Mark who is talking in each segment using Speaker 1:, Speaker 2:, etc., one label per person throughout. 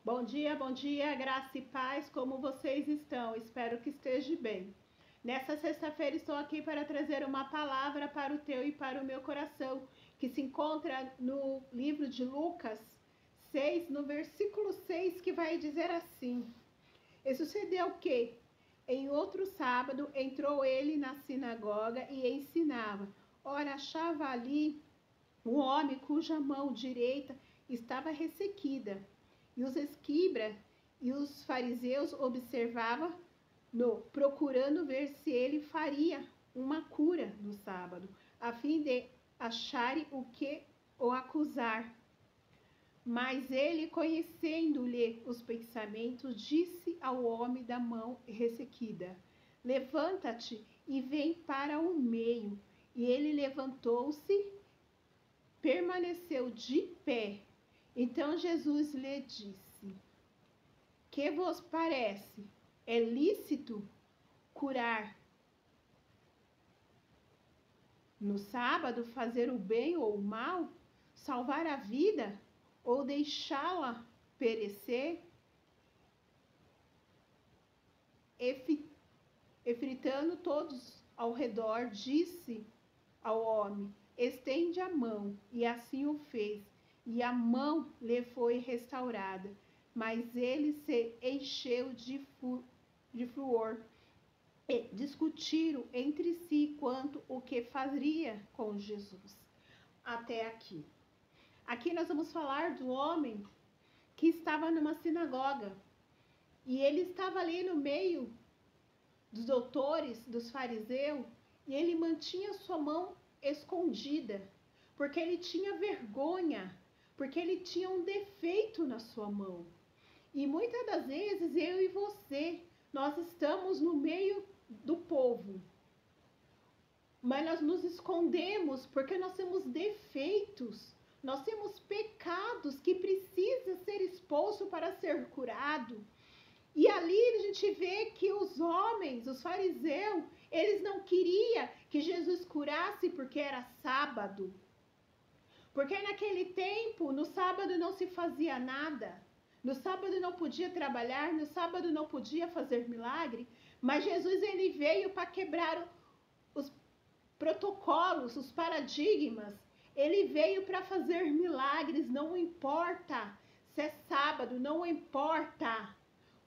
Speaker 1: Bom dia, graça e paz, como vocês estão? Espero que esteja bem. Nessa sexta-feira estou aqui para trazer uma palavra para o teu e para o meu coração, que se encontra no livro de Lucas 6, no versículo 6, que vai dizer assim: E sucedeu que, em outro sábado, entrou ele na sinagoga e ensinava. Ora, achava ali um homem cuja mão direita estava ressequida. E os escribas e os fariseus observavam-no, procurando ver se ele faria uma cura no sábado, a fim de acharem o que o acusar. Mas ele, conhecendo-lhe os pensamentos, disse ao homem da mão ressequida: Levanta-te e vem para o meio. E ele levantou-se, permaneceu de pé. Então Jesus lhe disse: Que vos parece? É lícito curar no sábado, fazer o bem ou o mal, salvar a vida ou deixá-la perecer? E fritando todos ao redor, disse ao homem: Estende a mão. E assim o fez. E a mão lhe foi restaurada. Mas ele se encheu de furor e discutiram entre si quanto o que faria com Jesus. Até aqui. Aqui nós vamos falar do homem que estava numa sinagoga. E ele estava ali no meio dos doutores, dos fariseus, e ele mantinha sua mão escondida, porque ele tinha vergonha, porque ele tinha um defeito na sua mão. E muitas das vezes eu e você, nós estamos no meio do povo, mas nós nos escondemos porque nós temos defeitos, nós temos pecados que precisam ser expostos para ser curado. E ali a gente vê que os homens, os fariseus, eles não queriam que Jesus curasse porque era sábado. Porque naquele tempo, no sábado não se fazia nada. No sábado não podia trabalhar, no sábado não podia fazer milagre. Mas Jesus ele veio para quebrar os protocolos, os paradigmas. Ele veio para fazer milagres, não importa se é sábado, não importa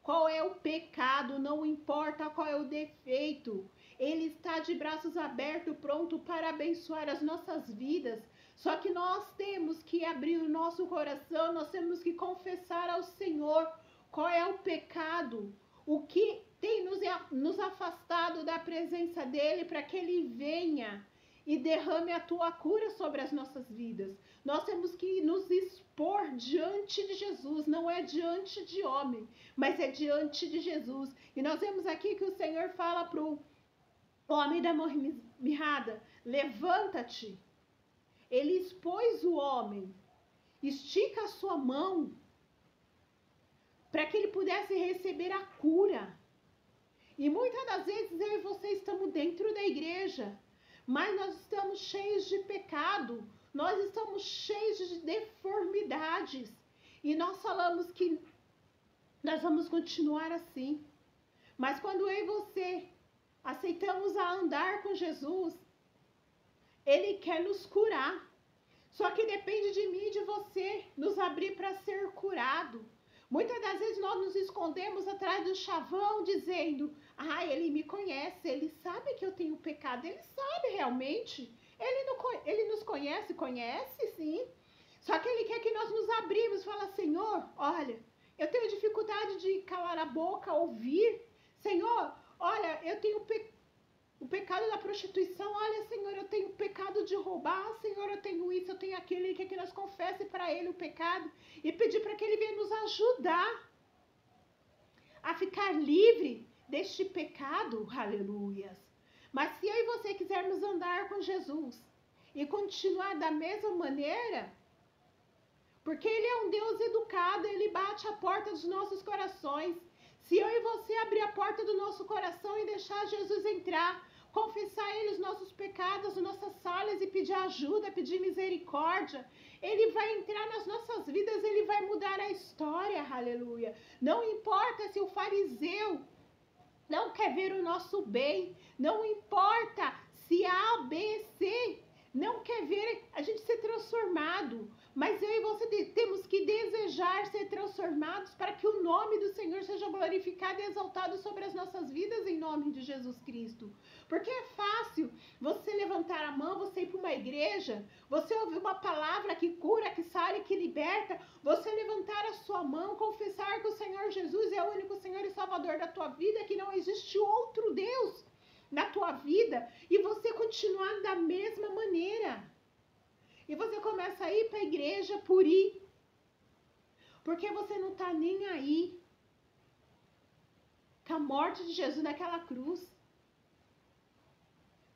Speaker 1: qual é o pecado, não importa qual é o defeito. Ele está de braços abertos, pronto para abençoar as nossas vidas. Só que nós temos que abrir o nosso coração, nós temos que confessar ao Senhor qual é o pecado, o que tem nos afastado da presença dEle, para que Ele venha e derrame a tua cura sobre as nossas vidas. Nós temos que nos expor diante de Jesus, não é diante de homem, mas é diante de Jesus. E nós vemos aqui que o Senhor fala para o homem da mão mirrada: levanta-te. Ele expôs o homem, estica a sua mão, para que ele pudesse receber a cura. E muitas das vezes eu e você estamos dentro da igreja, mas nós estamos cheios de pecado, nós estamos cheios de deformidades, e nós falamos que nós vamos continuar assim. Mas quando eu e você aceitamos a andar com Jesus, Ele quer nos curar. Só que depende de mim e de você nos abrir para ser curado. Muitas das vezes nós nos escondemos atrás do chavão dizendo: ele me conhece, ele sabe que eu tenho pecado, ele sabe realmente. Ele nos conhece, conhece sim. Só que ele quer que nós nos abrimos e fala: Senhor, olha, eu tenho dificuldade de calar a boca, ouvir. Senhor, olha, eu tenho o pecado da prostituição. Olha, Senhor, eu tenho o pecado de roubar. Senhor, eu tenho isso, eu tenho aquilo. Ele quer que nós confesse para Ele o pecado e pedir para que Ele venha nos ajudar a ficar livre deste pecado. Aleluias. Mas se eu e você quisermos andar com Jesus e continuar da mesma maneira, porque Ele é um Deus educado, Ele bate a porta dos nossos corações. Se eu e você abrir a porta do nosso coração e deixar Jesus entrar, confessar a Ele os nossos pecados, as nossas falhas e pedir ajuda, pedir misericórdia, Ele vai entrar nas nossas vidas, Ele vai mudar a história, aleluia. Não importa se o fariseu não quer ver o nosso bem, não importa se A, B, C não quer ver a gente ser transformado, mas eu e você temos que desejar ser transformados para que o nome do Senhor seja glorificado e exaltado sobre as nossas vidas em nome de Jesus Cristo. Porque é fácil você levantar a mão, você ir para uma igreja, você ouvir uma palavra que cura, que sara e que liberta, você levantar a sua mão, confessar que o Senhor Jesus é o único Senhor e Salvador da tua vida, que não existe outro Deus na tua vida, e você continuar da mesma maneira. E você começa a ir para a igreja por ir, porque você não está nem aí com a morte de Jesus naquela cruz.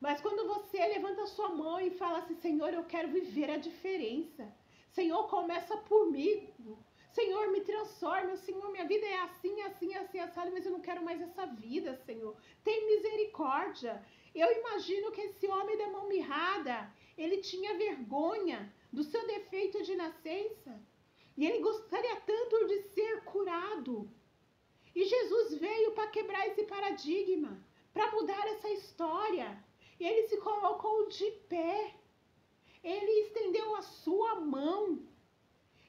Speaker 1: Mas quando você levanta a sua mão e fala assim, Senhor, eu quero viver a diferença. Senhor, começa por mim. Senhor, me transforma. Senhor, minha vida é assim, assim, assim, assado, mas eu não quero mais essa vida, Senhor. Tem misericórdia. Eu imagino que esse homem da mão mirrada, ele tinha vergonha do seu defeito de nascença. E ele gostaria tanto de ser curado. E Jesus veio para quebrar esse paradigma, para mudar essa história. E ele se colocou de pé. Ele estendeu a sua mão.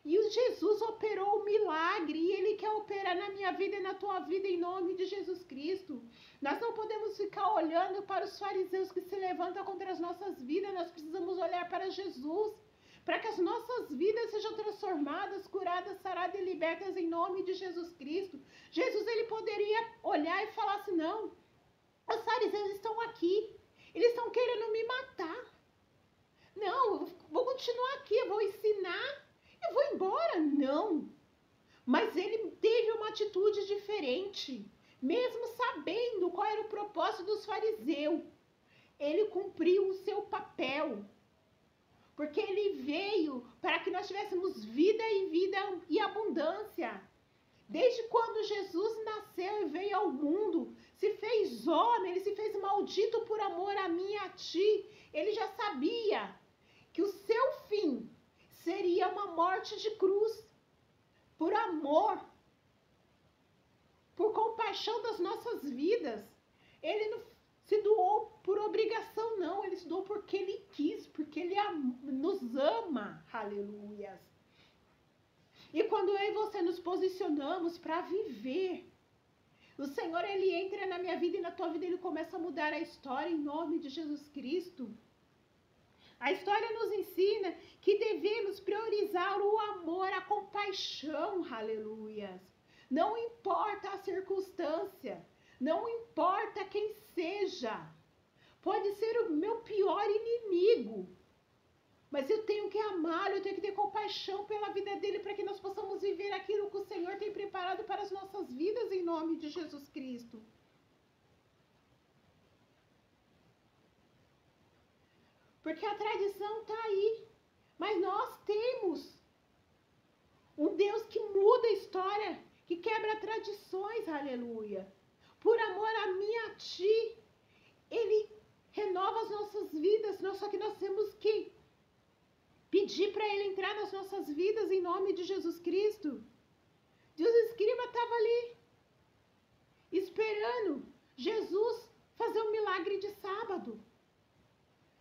Speaker 1: E o Jesus operou o milagre. E Ele quer operar na minha vida e na tua vida em nome de Jesus Cristo. Nós não podemos ficar olhando para os fariseus que se levantam contra as nossas vidas. Nós precisamos olhar para Jesus. Para que as nossas vidas sejam transformadas, curadas, saradas e libertas em nome de Jesus Cristo. Jesus, Ele poderia olhar e falar assim, não, os fariseus estão aqui. Eles estão querendo me matar. Não, eu vou continuar aqui, eu vou ensinar, eu vou embora. Não. Mas ele teve uma atitude diferente. Mesmo sabendo qual era o propósito dos fariseus, ele cumpriu o seu papel. Porque ele veio para que nós tivéssemos vida e abundância. Desde quando Jesus nasceu e veio ao mundo, se fez homem, ele se fez maldito por amor a mim e a ti. Ele já sabia que o seu fim seria uma morte de cruz. Por amor, por compaixão das nossas vidas. Ele não se doou por obrigação, não. Ele se doou porque ele quis, porque ele nos ama. Aleluia. E quando eu e você nos posicionamos para viver, o Senhor, Ele entra na minha vida e na tua vida, Ele começa a mudar a história em nome de Jesus Cristo. A história nos ensina que devemos priorizar o amor, a compaixão, aleluia. Não importa a circunstância, não importa quem seja, pode ser o meu pior inimigo, mas eu tenho que amá-lo, eu tenho que ter compaixão pela vida dele para que nós possamos viver aquilo que o Senhor tem preparado para as nossas vidas em nome de Jesus Cristo. Porque a tradição está aí, mas nós temos um Deus que muda a história, que quebra tradições, aleluia. Por amor a mim e a ti, Ele renova as nossas vidas, só que nós temos que pedir para Ele entrar nas nossas vidas em nome de Jesus Cristo. Deus escriba estava ali, esperando Jesus fazer um milagre de sábado,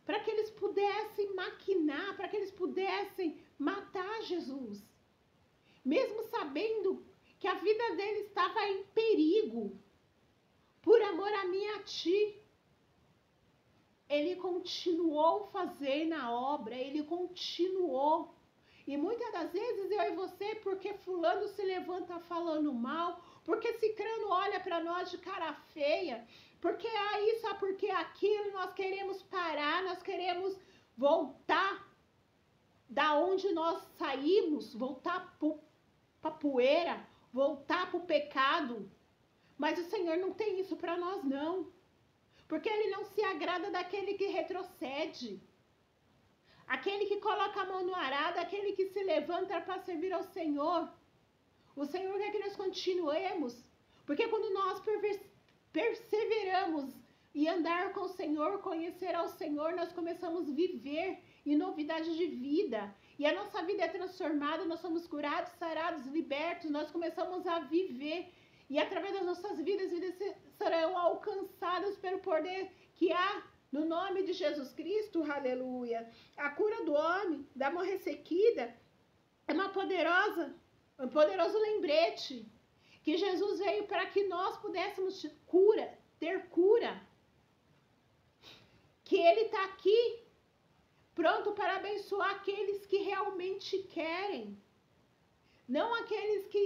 Speaker 1: para que eles pudessem maquinar, para que eles pudessem matar Jesus. Mesmo sabendo que a vida dele estava em perigo, por amor a mim e a ti, ele continuou fazendo a obra, ele continuou. E muitas das vezes eu e você, porque fulano se levanta falando mal, porque cicrano olha para nós de cara feia, porque isso, porque aquilo, nós queremos parar, nós queremos voltar da onde nós saímos, voltar para a poeira, voltar para o pecado. Mas o Senhor não tem isso para nós, não. Porque Ele não se agrada daquele que retrocede. Aquele que coloca a mão no arado, aquele que se levanta para servir ao Senhor. O Senhor quer que nós continuemos. Porque quando nós perseveramos e andar com o Senhor, conhecer ao Senhor, nós começamos a viver em novidade de vida. e a nossa vida é transformada, nós somos curados, sarados, libertos, nós começamos a viver, e através das nossas vidas serão alcançadas pelo poder que há no nome de Jesus Cristo, aleluia. A cura do homem, da mão ressequida, é um poderoso lembrete, que Jesus veio para que nós pudéssemos ter cura, que Ele está aqui, pronto para abençoar aqueles que realmente querem, não aqueles que,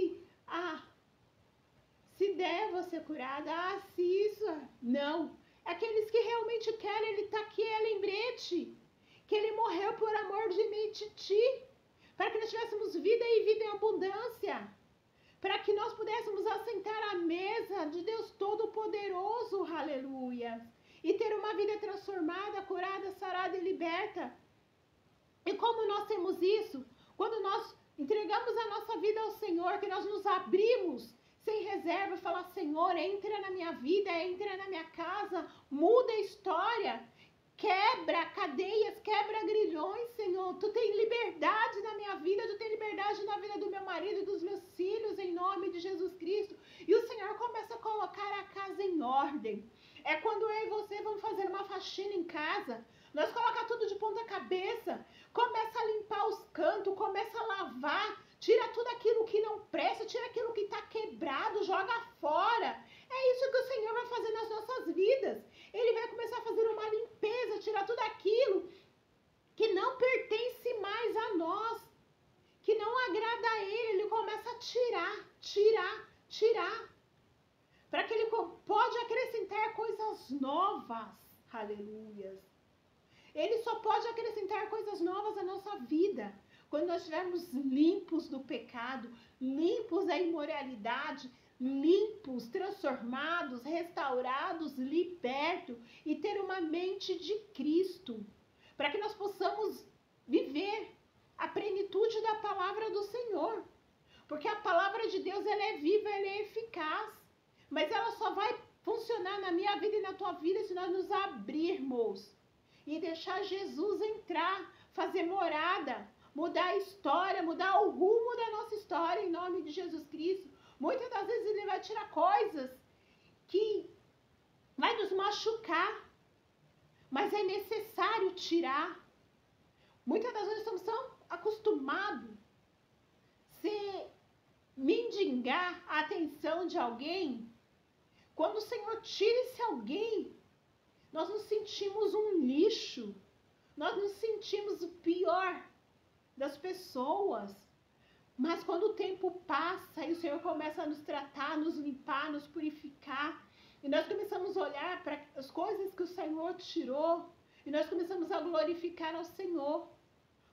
Speaker 1: se der, vou ser curada, se isso, não, aqueles que realmente querem. Ele está aqui, é lembrete, que Ele morreu por amor de mim e de ti, para que nós tivéssemos vida e vida em abundância, para que nós pudéssemos assentar à mesa de Deus Todo-Poderoso, aleluia, e ter uma vida transformada, curada, sarada e liberta. E como nós temos isso? Quando nós entregamos a nossa vida ao Senhor, que nós nos abrimos sem reserva, falar: Senhor, entra na minha vida, entra na minha casa, muda a história, quebra cadeias, quebra grilhões, Senhor. Tu tem liberdade na minha vida, tu tem liberdade na vida do meu marido, dos meus filhos, em nome de Jesus Cristo. E o Senhor começa a colocar a casa em ordem. É quando eu e você vamos fazer uma faxina em casa, nós colocamos tudo de ponta cabeça, começa a limpar os cantos, começa a lavar, tira tudo aquilo que não presta, tira aquilo que está quebrado, joga fora. É isso que o Senhor vai fazer nas nossas vidas. Ele vai começar a fazer uma limpeza, tirar tudo aquilo que não pertence mais a nós, que não agrada a Ele. Ele começa a tirar, para que Ele pode acrescentar coisas novas. Aleluia. Ele só pode acrescentar coisas novas à nossa vida quando nós estivermos limpos do pecado, limpos da imoralidade, limpos, transformados, restaurados, libertos, e ter uma mente de Cristo, para que nós possamos viver a plenitude da palavra do Senhor, porque a palavra de Deus, ela é viva, ela é eficaz, mas ela só vai funcionar na minha vida e na tua vida se nós nos abrirmos e deixar Jesus entrar, fazer morada, mudar a história, mudar o rumo da nossa história, em nome de Jesus Cristo. Muitas das vezes Ele vai tirar coisas que vai nos machucar, mas é necessário tirar. Muitas das vezes estamos tão acostumados a mendigar a atenção de alguém. Quando o Senhor tira esse alguém, nós nos sentimos um lixo, nós nos sentimos o pior das pessoas. Mas quando o tempo passa e o Senhor começa a nos tratar, nos limpar, nos purificar, e nós começamos a olhar para as coisas que o Senhor tirou, e nós começamos a glorificar ao Senhor,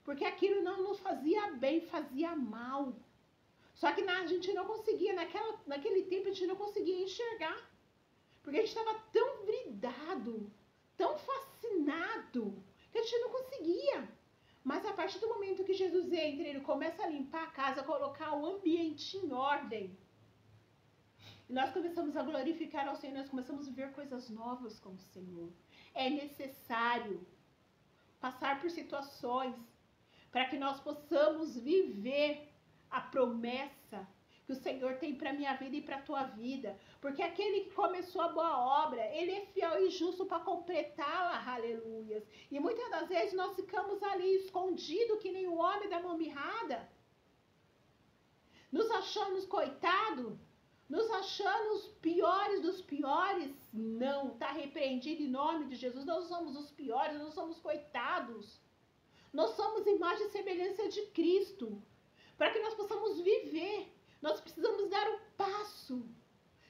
Speaker 1: porque aquilo não nos fazia bem, fazia mal. Só que a gente não conseguia, naquele tempo a gente não conseguia enxergar, porque a gente estava tão bridado, tão fascinado, que a gente não conseguia. Mas a partir do momento que Jesus entra, Ele começa a limpar a casa, colocar o ambiente em ordem, e nós começamos a glorificar ao Senhor, nós começamos a viver coisas novas com o Senhor. É necessário passar por situações para que nós possamos viver a promessa que o Senhor tem para a minha vida e para a tua vida. Porque aquele que começou a boa obra, Ele é fiel e justo para completá-la, aleluias. E muitas das vezes nós ficamos ali escondidos, que nem o homem da mão mirrada, nos achando coitado, nos achando os piores dos piores. Não, está repreendido em nome de Jesus. Nós somos os piores, nós somos coitados. Nós somos imagem e semelhança de Cristo. Para que nós possamos viver, nós precisamos dar um passo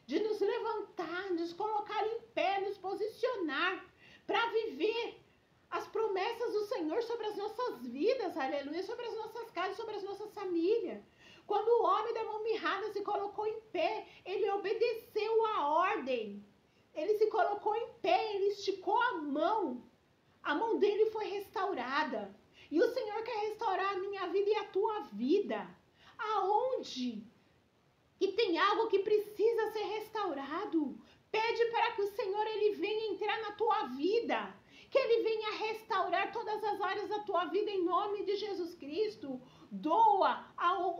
Speaker 1: de nos levantar, nos colocar em pé, nos posicionar para viver as promessas do Senhor sobre as nossas vidas, aleluia, sobre as nossas casas, sobre as nossas famílias. Quando o homem da mão mirrada se colocou em pé, ele obedeceu a ordem, ele se colocou em pé, ele esticou a mão dele foi restaurada. E o Senhor quer restaurar a minha vida e a tua vida. Aonde que tem algo que precisa ser restaurado, pede para que o Senhor ele venha entrar na tua vida, Que Ele venha restaurar todas as áreas da tua vida em nome de Jesus Cristo. Doa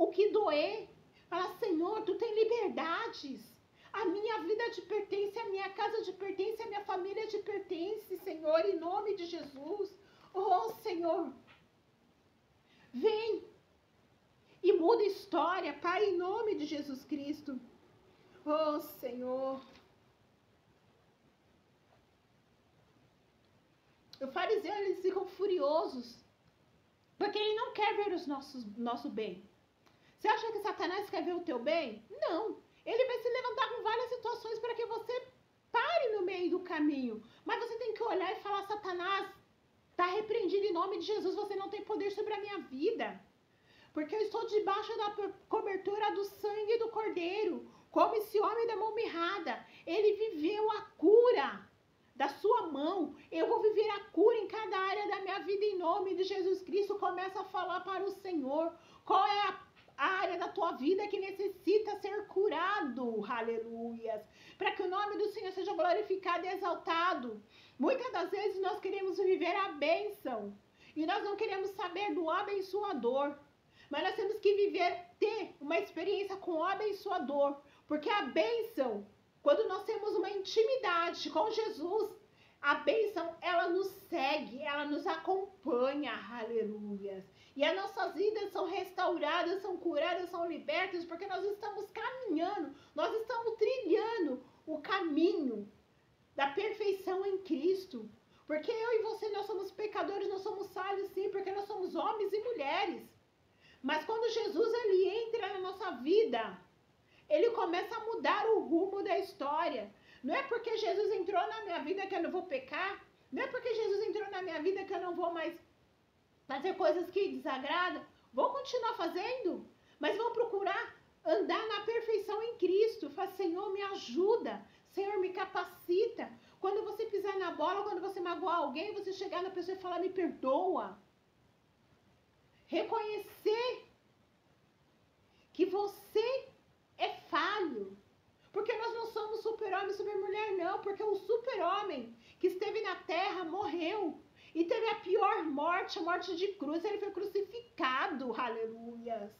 Speaker 1: o que doer. Fala, Senhor, Tu tem liberdades. A minha vida te pertence, a minha casa te pertence, a minha família te pertence, Senhor, em nome de Jesus. Oh, Senhor, vem e muda a história, Pai, em nome de Jesus Cristo. Oh, Senhor. Os fariseus, eles ficam furiosos, porque ele não quer ver nosso bem. Você acha que Satanás quer ver o teu bem? Não. Ele vai se levantar com várias situações para que você pare no meio do caminho. Mas você tem que olhar e falar, Satanás, está repreendido em nome de Jesus, você não tem poder sobre a minha vida. Porque eu estou debaixo da cobertura do sangue do Cordeiro. Como esse homem da mão mirrada, ele viveu a cura da sua mão. Eu vou viver a cura em cada área da minha vida em nome de Jesus Cristo. Começa a falar para o Senhor qual é a área da tua vida que necessita ser curado, aleluias, para que o nome do Senhor seja glorificado e exaltado. Muitas das vezes nós queremos viver a bênção e nós não queremos saber do abençoador, mas nós temos que ter uma experiência com o abençoador, porque a bênção, quando nós temos uma intimidade com Jesus, a bênção, ela nos segue, ela nos acompanha, aleluias. E as nossas vidas são restauradas, são curadas, são libertas, porque nós estamos caminhando, nós estamos trilhando o caminho da perfeição em Cristo. Porque eu e você, nós somos pecadores, nós somos falhos sim, porque nós somos homens e mulheres. Mas quando Jesus, ele entra na nossa vida, ele começa a mudar o rumo da história. Não é porque Jesus entrou na minha vida que eu não vou pecar, não é porque Jesus entrou na minha vida que eu não vou mais fazer coisas que desagradam. Vou continuar fazendo, mas vou procurar andar na perfeição em Cristo. Fala, Senhor, me ajuda. Senhor, me capacita. Quando você pisar na bola, quando você magoar alguém, você chegar na pessoa e falar, me perdoa. Reconhecer que você é falho. Porque nós não somos super-homem e super-mulher, não. Porque o super-homem que esteve na terra morreu. E teve a pior morte, a morte de cruz. Ele foi crucificado, aleluias.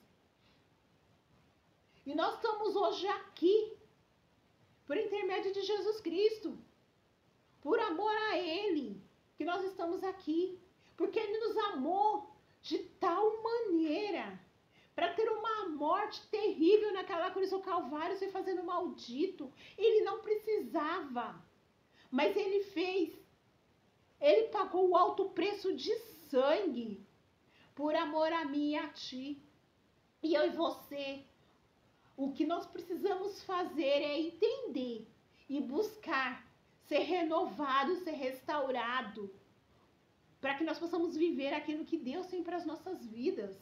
Speaker 1: E nós estamos hoje aqui, por intermédio de Jesus Cristo. Por amor a Ele, que nós estamos aqui. Porque Ele nos amou de tal maneira, para ter uma morte terrível naquela cruz do Calvário, se fazendo maldito. Ele não precisava, mas Ele fez. Ele pagou o alto preço de sangue, por amor a mim e a ti. E eu e você, o que nós precisamos fazer é entender e buscar ser renovado, ser restaurado, para que nós possamos viver aquilo que Deus tem para as nossas vidas.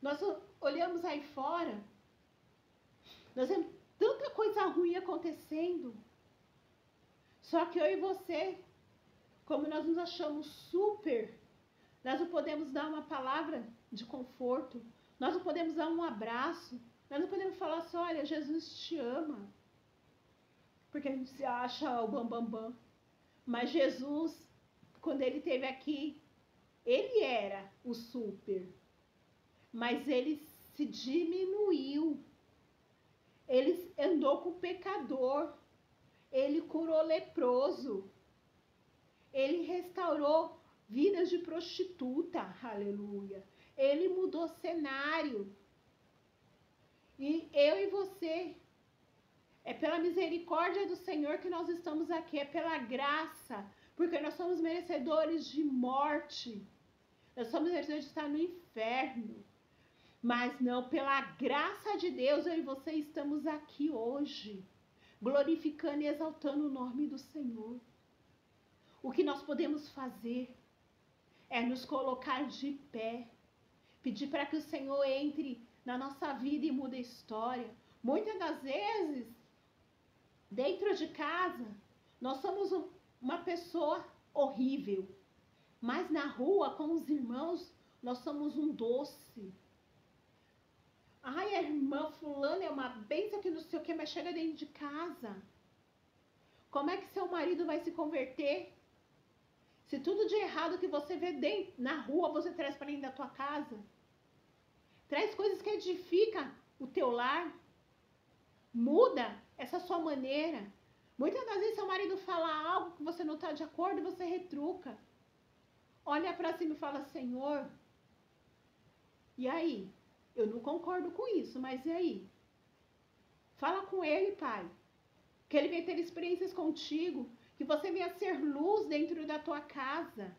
Speaker 1: Nós olhamos aí fora, nós vemos tanta coisa ruim acontecendo, só que eu e você, como nós nos achamos super, nós não podemos dar uma palavra de conforto, nós não podemos dar um abraço, nós não podemos falar assim, olha, Jesus te ama, porque a gente se acha o bambambam. Mas Jesus, quando Ele esteve aqui, Ele era o super, mas Ele se diminuiu, Ele andou com o pecador, Ele curou leproso, Ele restaurou vidas de prostituta, aleluia. Ele mudou cenário. E eu e você, é pela misericórdia do Senhor que nós estamos aqui, é pela graça, porque nós somos merecedores de morte, nós somos merecedores de estar no inferno, mas não, pela graça de Deus, eu e você estamos aqui hoje, glorificando e exaltando o nome do Senhor. O que nós podemos fazer é nos colocar de pé, pedir para que o Senhor entre na nossa vida e mude a história. Muitas das vezes, dentro de casa, nós somos uma pessoa horrível, mas na rua, com os irmãos, nós somos um doce. Ai, a irmã fulana é uma bênção que não sei o que, mas chega dentro de casa. Como é que seu marido vai se converter? Se tudo de errado que você vê na rua, você traz para dentro da tua casa. Traz coisas que edificam o teu lar. Muda essa sua maneira. Muitas das vezes seu marido fala algo que você não está de acordo e você retruca. Olha para cima e fala, Senhor, e aí? Eu não concordo com isso, mas e aí? Fala com ele, Pai. Que ele venha ter experiências contigo. Que você venha ser luz dentro da tua casa.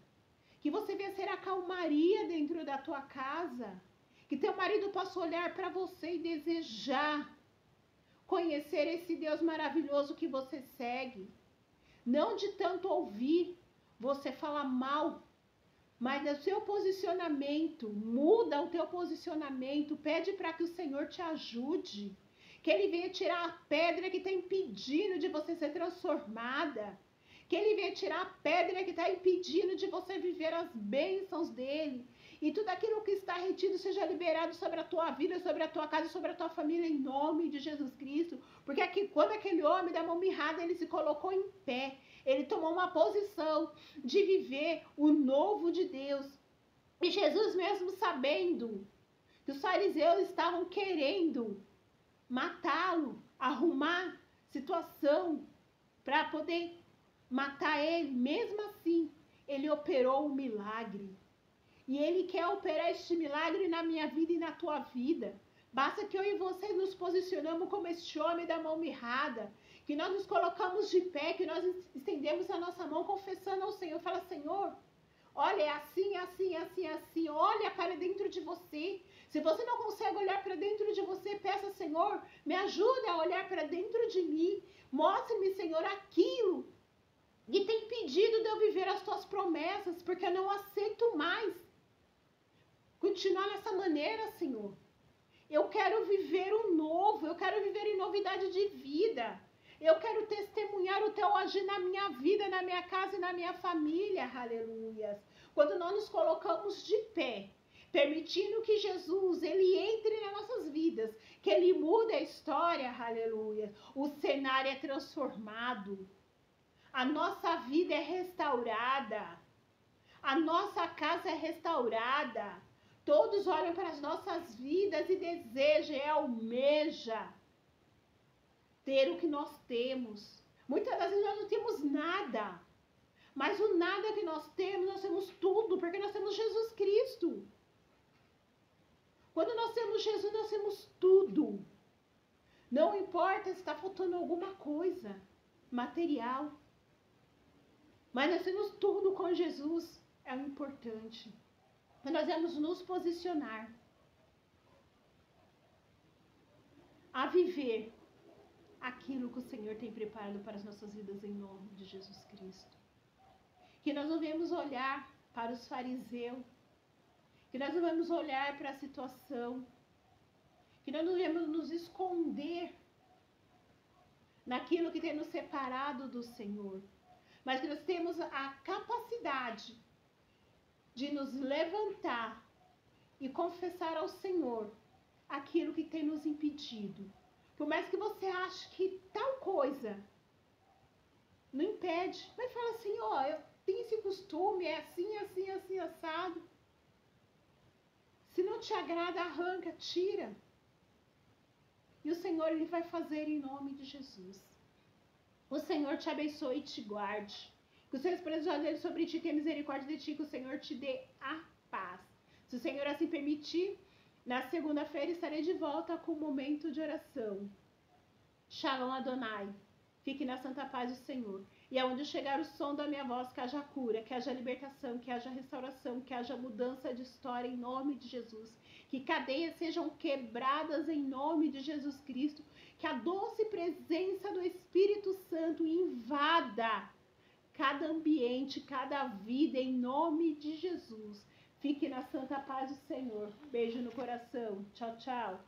Speaker 1: Que você venha ser a calmaria dentro da tua casa. Que teu marido possa olhar para você e desejar conhecer esse Deus maravilhoso que você segue. Não de tanto ouvir você falar mal, mas o seu posicionamento, muda o teu posicionamento, pede para que o Senhor te ajude, que Ele venha tirar a pedra que está impedindo de você ser transformada, que Ele venha tirar a pedra que está impedindo de você viver as bênçãos dEle, e tudo aquilo que está retido seja liberado sobre a tua vida, sobre a tua casa, sobre a tua família, em nome de Jesus Cristo, porque aqui, quando aquele homem da mão mirrada, ele se colocou em pé, ele tomou uma posição de viver o novo de Deus. E Jesus, mesmo sabendo que os fariseus estavam querendo matá-lo, arrumar situação para poder matar ele, mesmo assim, ele operou um milagre. E ele quer operar este milagre na minha vida e na tua vida. Basta que eu e você nos posicionamos como este homem da mão mirrada, que nós nos colocamos de pé, que nós estendemos a nossa mão confessando ao Senhor. Fala, Senhor, olha, é assim, assim, assim, assim. Olha para dentro de você. Se você não consegue olhar para dentro de você, peça, Senhor, me ajuda a olhar para dentro de mim. Mostre-me, Senhor, aquilo que tem impedido de eu viver as tuas promessas, porque eu não aceito mais continuar nessa maneira, Senhor. Eu quero viver o novo, eu quero viver em novidade de vida. Eu quero testemunhar o teu agir na minha vida, na minha casa e na minha família, aleluias. Quando nós nos colocamos de pé, permitindo que Jesus, ele entre nas nossas vidas, que ele mude a história, aleluia. O cenário é transformado. A nossa vida é restaurada. A nossa casa é restaurada. Todos olham para as nossas vidas e desejam, almeja ter o que nós temos. Muitas das vezes nós não temos nada, mas o nada que nós temos tudo, porque nós temos Jesus Cristo. Quando nós temos Jesus, nós temos tudo. Não importa se está faltando alguma coisa material, mas nós temos tudo com Jesus, é o importante. Nós vamos nos posicionar a viver aquilo que o Senhor tem preparado para as nossas vidas em nome de Jesus Cristo. Que nós não vamos olhar para os fariseus, que nós não vamos olhar para a situação, que nós não vamos nos esconder naquilo que tem nos separado do Senhor, mas que nós temos a capacidade de nos levantar e confessar ao Senhor aquilo que tem nos impedido. Por mais que você ache que tal coisa não impede, mas fala assim, ó, eu tenho esse costume, é assim, assim, assim, assado. Se não te agrada, arranca, tira. E o Senhor, ele vai fazer em nome de Jesus. O Senhor te abençoe e te guarde. Que o Senhor esplenda os olhos sobre ti, tenha misericórdia de ti, que o Senhor te dê a paz. Se o Senhor assim permitir, na segunda-feira estarei de volta com um momento de oração. Shalom Adonai. Fique na santa paz do Senhor. E aonde chegar o som da minha voz, que haja cura, que haja libertação, que haja restauração, que haja mudança de história em nome de Jesus. Que cadeias sejam quebradas em nome de Jesus Cristo. Que a doce presença do Espírito Santo invada cada ambiente, cada vida, em nome de Jesus. Fique na santa paz do Senhor. Beijo no coração. Tchau, tchau.